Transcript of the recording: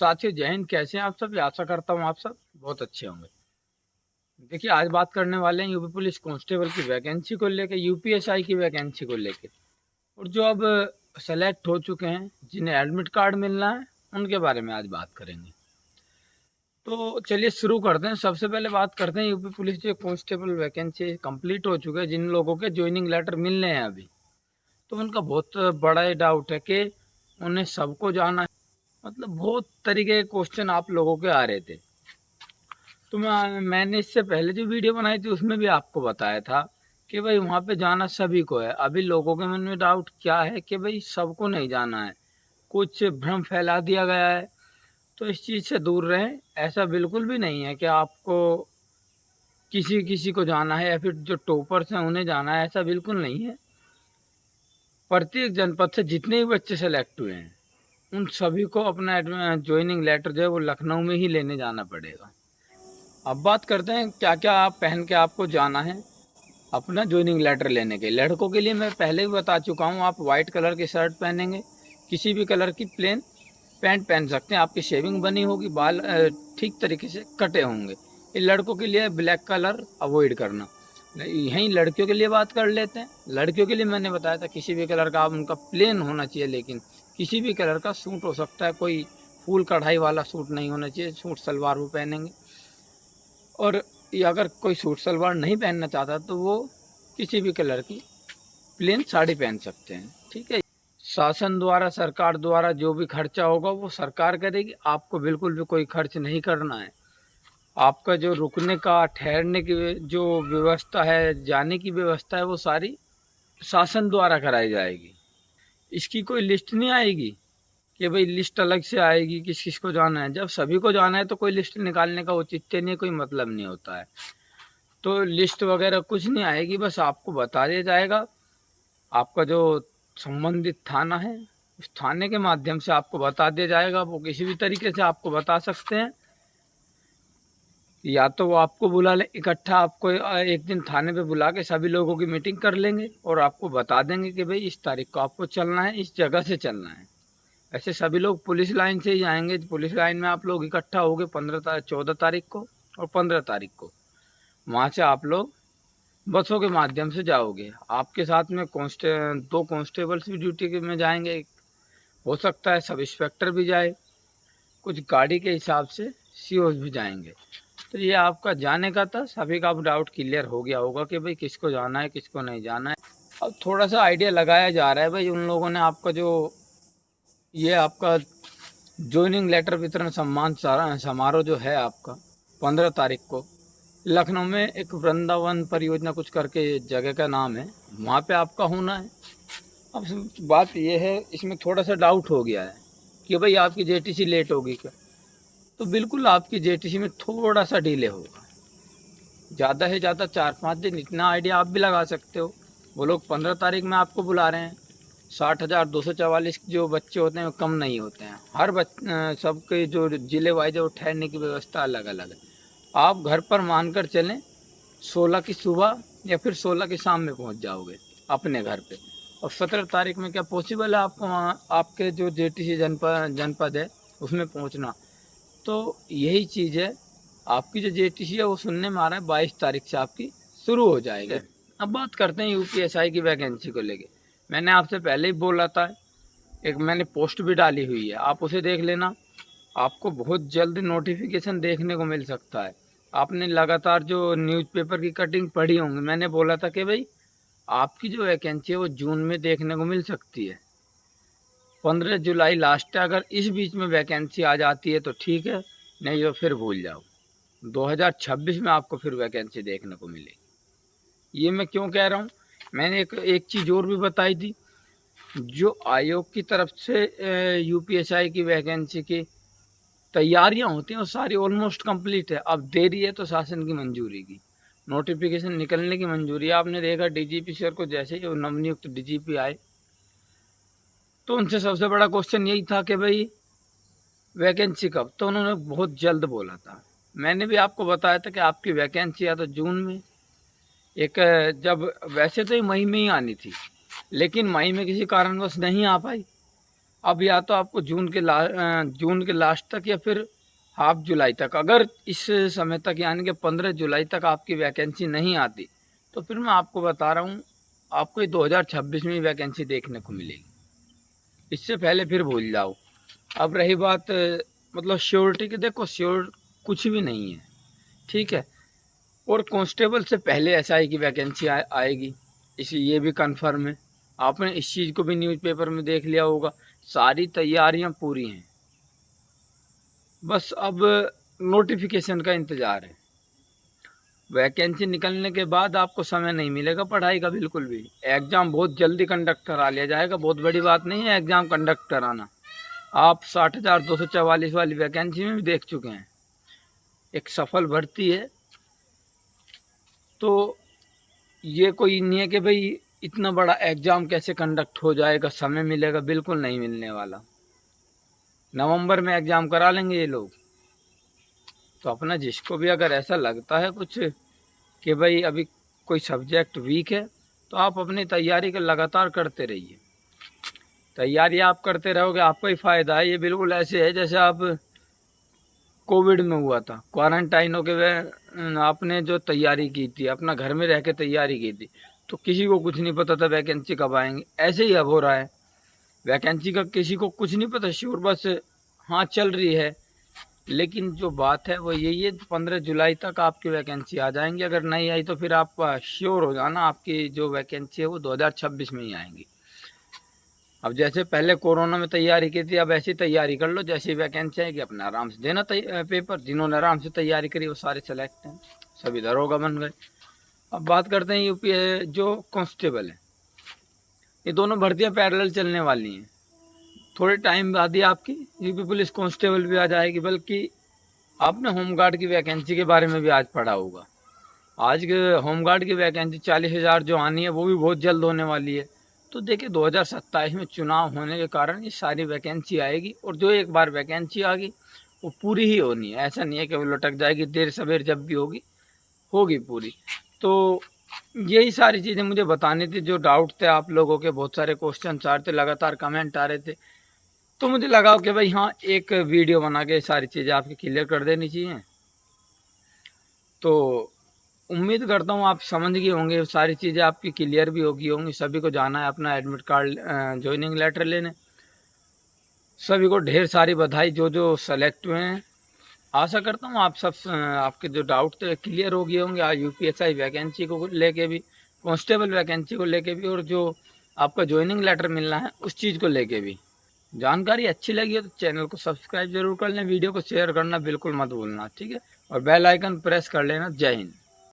साथियों जय हिंद। कैसे हैं आप सब? आशा करता हूँ आप सब बहुत अच्छे होंगे। देखिए आज बात करने वाले हैं यूपी पुलिस कांस्टेबल की वैकेंसी को लेकर, यूपीएसआई की वैकेंसी को लेकर, और जो अब सेलेक्ट हो चुके हैं जिन्हें एडमिट कार्ड मिलना है उनके बारे में आज बात करेंगे। तो चलिए शुरू करते हैं। सबसे पहले बात करते हैं यूपी पुलिस जो कांस्टेबल वैकेंसी कंप्लीट हो चुके हैं, जिन लोगों के ज्वाइनिंग लेटर मिलने हैं अभी, तो उनका बहुत बड़ा डाउट है कि उन्हें सबको जाना है। मतलब बहुत तरीके के क्वेश्चन आप लोगों के आ रहे थे। तो मैंने इससे पहले जो वीडियो बनाई थी उसमें भी आपको बताया था कि भाई वहाँ पे जाना सभी को है। अभी लोगों के मन में डाउट क्या है कि भाई सबको नहीं जाना है, कुछ भ्रम फैला दिया गया है। तो इस चीज़ से दूर रहें। ऐसा बिल्कुल भी नहीं है कि आपको किसी किसी को जाना है या फिर जो टॉपर्स हैं उन्हें जाना है, ऐसा बिल्कुल नहीं है। प्रत्येक जनपद से जितने भी बच्चे सेलेक्ट हुए हैं उन सभी को अपना ज्वाइनिंग लेटर जो है वो लखनऊ में ही लेने जाना पड़ेगा। अब बात करते हैं क्या क्या आप पहन के आपको जाना है अपना ज्वाइनिंग लेटर लेने के। लड़कों के लिए मैं पहले भी बता चुका हूँ, आप वाइट कलर की शर्ट पहनेंगे, किसी भी कलर की प्लेन पैंट पहन सकते हैं, आपकी शेविंग बनी होगी, बाल ठीक तरीके से कटे होंगे। ये लड़कों के लिए ब्लैक कलर अवॉइड करना। यहीं लड़कियों के लिए बात कर लेते हैं। लड़कियों के लिए मैंने बताया था किसी भी कलर का आप उनका प्लेन होना चाहिए, लेकिन किसी भी कलर का सूट हो सकता है, कोई फूल कढ़ाई वाला सूट नहीं होना चाहिए। सूट सलवार वो पहनेंगे, और ये अगर कोई सूट सलवार नहीं पहनना चाहता तो वो किसी भी कलर की प्लेन साड़ी पहन सकते हैं, ठीक है। शासन द्वारा, सरकार द्वारा जो भी खर्चा होगा वो सरकार करेगी, आपको बिल्कुल भी कोई खर्च नहीं करना है। आपका जो रुकने का, ठहरने की जो व्यवस्था है, जाने की व्यवस्था है, वो सारी शासन द्वारा कराई जाएगी। इसकी कोई लिस्ट नहीं आएगी कि भाई लिस्ट अलग से आएगी किस किस को जाना है। जब सभी को जाना है तो कोई लिस्ट निकालने का औचित्य नहीं, कोई मतलब नहीं होता है। तो लिस्ट वगैरह कुछ नहीं आएगी, बस आपको बता दिया जाएगा। आपका जो संबंधित थाना है उस थाने के माध्यम से आपको बता दिया जाएगा। वो किसी भी तरीके से आपको बता सकते हैं, या तो वो आपको बुला ले इकट्ठा, आपको एक दिन थाने पे बुला के सभी लोगों की मीटिंग कर लेंगे और आपको बता देंगे कि भाई इस तारीख को आपको चलना है, इस जगह से चलना है। ऐसे सभी लोग पुलिस लाइन से ही जाएंगे। पुलिस लाइन में आप लोग इकट्ठा होंगे 14 तारीख को और 15 तारीख को। वहाँ से आप लोग बसों के माध्यम से जाओगे। आपके साथ में दो कांस्टेबल्स भी ड्यूटी में जाएंगे, हो सकता है सब इंस्पेक्टर भी जाए, कुछ गाड़ी के हिसाब से सीओ भी जाएंगे। तो ये आपका जाने का था। सभी का अब डाउट क्लियर हो गया होगा कि भाई किसको जाना है किसको नहीं जाना है। अब थोड़ा सा आइडिया लगाया जा रहा है भाई उन लोगों ने आपका जो ये आपका ज्वाइनिंग लेटर वितरण सम्मान समारोह जो है आपका 15 तारीख को लखनऊ में एक वृंदावन परियोजना कुछ करके जगह का नाम है, वहाँ पे आपका होना है। अब बात ये है, इसमें थोड़ा सा डाउट हो गया है कि भाई आपकी जेटीसी लेट होगी क्या। तो बिल्कुल आपकी जेटीसी में थोड़ा सा डिले होगा, ज़्यादा से ज़्यादा 4-5 दिन, इतना आइडिया आप भी लगा सकते हो। वो लोग 15 तारीख में आपको बुला रहे हैं। 60,244 जो बच्चे होते हैं वो कम नहीं होते हैं। हर सबके जो जिले वाइज है वो ठहरने की व्यवस्था अलग अलग है। आप घर पर मानकर चलें 16 की सुबह या फिर 16 की शाम में पहुंच जाओगे अपने घर पे। और 17 तारीख में क्या पॉसिबल है आपको वहाँ आपके जो जेटीसी जनपद है उसमें पहुंचना। तो यही चीज़ है, आपकी जो जेटीसी है वो सुनने में आ रहा है 22 तारीख से आपकी शुरू हो जाएगी। अब बात करते हैं यूपीएसआई की वैकेंसी को लेके। मैंने आपसे पहले ही बोला था, एक मैंने पोस्ट भी डाली हुई है, आप उसे देख लेना। आपको बहुत जल्द नोटिफिकेशन देखने को मिल सकता है। आपने लगातार जो न्यूज़पेपर की कटिंग पढ़ी होंगी, मैंने बोला था कि भाई आपकी जो वैकेंसी है वो जून में देखने को मिल सकती है। 15 जुलाई लास्ट है, अगर इस बीच में वैकेंसी आ जाती है तो ठीक है, नहीं तो फिर भूल जाओ। 2026 में आपको फिर वैकेंसी देखने को मिलेगी। ये मैं क्यों कह रहा हूँ, मैंने एक चीज़ और भी बताई थी। जो आयोग की तरफ से यूपीएसआई की वैकेंसी की तैयारियां होती हैं वो सारी ऑलमोस्ट कंप्लीट है। अब देरी है तो शासन की मंजूरी की, नोटिफिकेशन निकलने की मंजूरी है। आपने देखा डीजीपी सर को, जैसे ही नवनियुक्त डीजीपी आए तो उनसे सबसे बड़ा क्वेश्चन यही था कि भाई वैकेंसी कब, तो उन्होंने बहुत जल्द बोला था। मैंने भी आपको बताया था कि आपकी वैकेंसी या तो जून में, एक जब वैसे तो ये मई में ही आनी थी लेकिन मई में किसी कारणवश नहीं आ पाई, अब या तो आपको जून के लास्ट तक या फिर हाफ जुलाई तक, अगर इस समय तक यानी कि 15 जुलाई तक आपकी वैकेंसी नहीं आती तो फिर मैं आपको बता रहा हूँ आपको 2026 में वैकेंसी देखने को मिलेगी। इससे पहले फिर भूल जाओ। अब रही बात मतलब श्योरिटी की, देखो श्योर कुछ भी नहीं है, ठीक है। और कांस्टेबल से पहले एसआई की वैकेंसी आएगी, इसी ये भी कंफर्म है। आपने इस चीज़ को भी न्यूज़पेपर में देख लिया होगा। सारी तैयारियां पूरी हैं, बस अब नोटिफिकेशन का इंतज़ार है। वैकेंसी निकलने के बाद आपको समय नहीं मिलेगा पढ़ाई का बिल्कुल भी। एग्ज़ाम बहुत जल्दी कंडक्ट करा लिया जाएगा, बहुत बड़ी बात नहीं है एग्ज़ाम कंडक्ट कराना। आप 60,244 वाली वैकेंसी में भी देख चुके हैं, एक सफल भर्ती है। तो ये कोई नहीं है कि भाई इतना बड़ा एग्ज़ाम कैसे कंडक्ट हो जाएगा, समय मिलेगा, बिल्कुल नहीं मिलने वाला। नवंबर में एग्ज़ाम करा लेंगे ये लोग। तो अपना जिसको भी अगर ऐसा लगता है कुछ कि भाई अभी कोई सब्जेक्ट वीक है, तो आप अपनी तैयारी का लगातार करते रहिए। तैयारी आप करते रहोगे आपको ही फ़ायदा है। ये बिल्कुल ऐसे है जैसे आप कोविड में हुआ था, क्वारंटाइन होकर आपने जो तैयारी की थी, अपना घर में रह के तैयारी की थी, तो किसी को कुछ नहीं पता था वैकेंसी कब आएंगे। ऐसे ही अब हो रहा है, वैकेंसी का किसी को कुछ नहीं पता, श्योर बस हाँ चल रही है। लेकिन जो बात है वो यही है, 15 जुलाई तक आपकी वैकेंसी आ जाएंगी। अगर नहीं आई तो फिर आप श्योर हो जाना आपकी जो वैकेंसी है वो 2026 में ही आएंगी। अब जैसे पहले कोरोना में तैयारी की थी, अब ऐसी तैयारी कर लो, जैसी वैकेंसी आएगी अपने आराम से देना पेपर। जिन्होंने आराम से तैयारी करी वो सारे सेलेक्ट हैं, सभी दरोगा बन गए। अब बात करते हैं यूपी जो कांस्टेबल है, ये दोनों भर्तियां पैरेलल चलने वाली हैं। थोड़े टाइम बाद ही आपकी यूपी पुलिस कांस्टेबल भी आ जाएगी। बल्कि आपने होमगार्ड की वैकेंसी के बारे में भी आज पढ़ा होगा। आज के होमगार्ड की वैकेंसी 40,000 जो आनी है वो भी बहुत जल्द होने वाली है। तो देखिए 2027 में चुनाव होने के कारण ये सारी वैकेंसी आएगी, और जो एक बार वैकेंसी आ गई वो पूरी ही होनी है। ऐसा नहीं है कि वो लटक जाएगी, देर सवेर जब भी होगी पूरी। तो यही सारी चीज़ें मुझे बतानी थी, जो डाउट थे आप लोगों के, बहुत सारे क्वेश्चन आ रहे थे, लगातार कमेंट आ रहे थे। तो मुझे लगा कि भाई हाँ एक वीडियो बना के सारी चीज़ें आपकी क्लियर कर देनी चाहिए। तो उम्मीद करता हूँ आप समझ गए होंगे, सारी चीज़ें आपकी क्लियर भी होंगी। सभी को जाना है अपना एडमिट कार्ड ज्वाइनिंग लेटर लेने। सभी को ढेर सारी बधाई जो जो सेलेक्ट हुए हैं। आशा करता हूँ आप सब आपके जो डाउट थे क्लियर हो गए होंगे। आज यूपीएसआई वैकेंसी को लेके भी, कांस्टेबल वैकेंसी को लेके भी, और जो आपका ज्वाइनिंग लेटर मिलना है उस चीज़ को लेके भी। जानकारी अच्छी लगी है तो चैनल को सब्सक्राइब जरूर कर लें, वीडियो को शेयर करना बिल्कुल मत भूलना, ठीक है। और बेल आइकन प्रेस कर लेना। जय हिंद।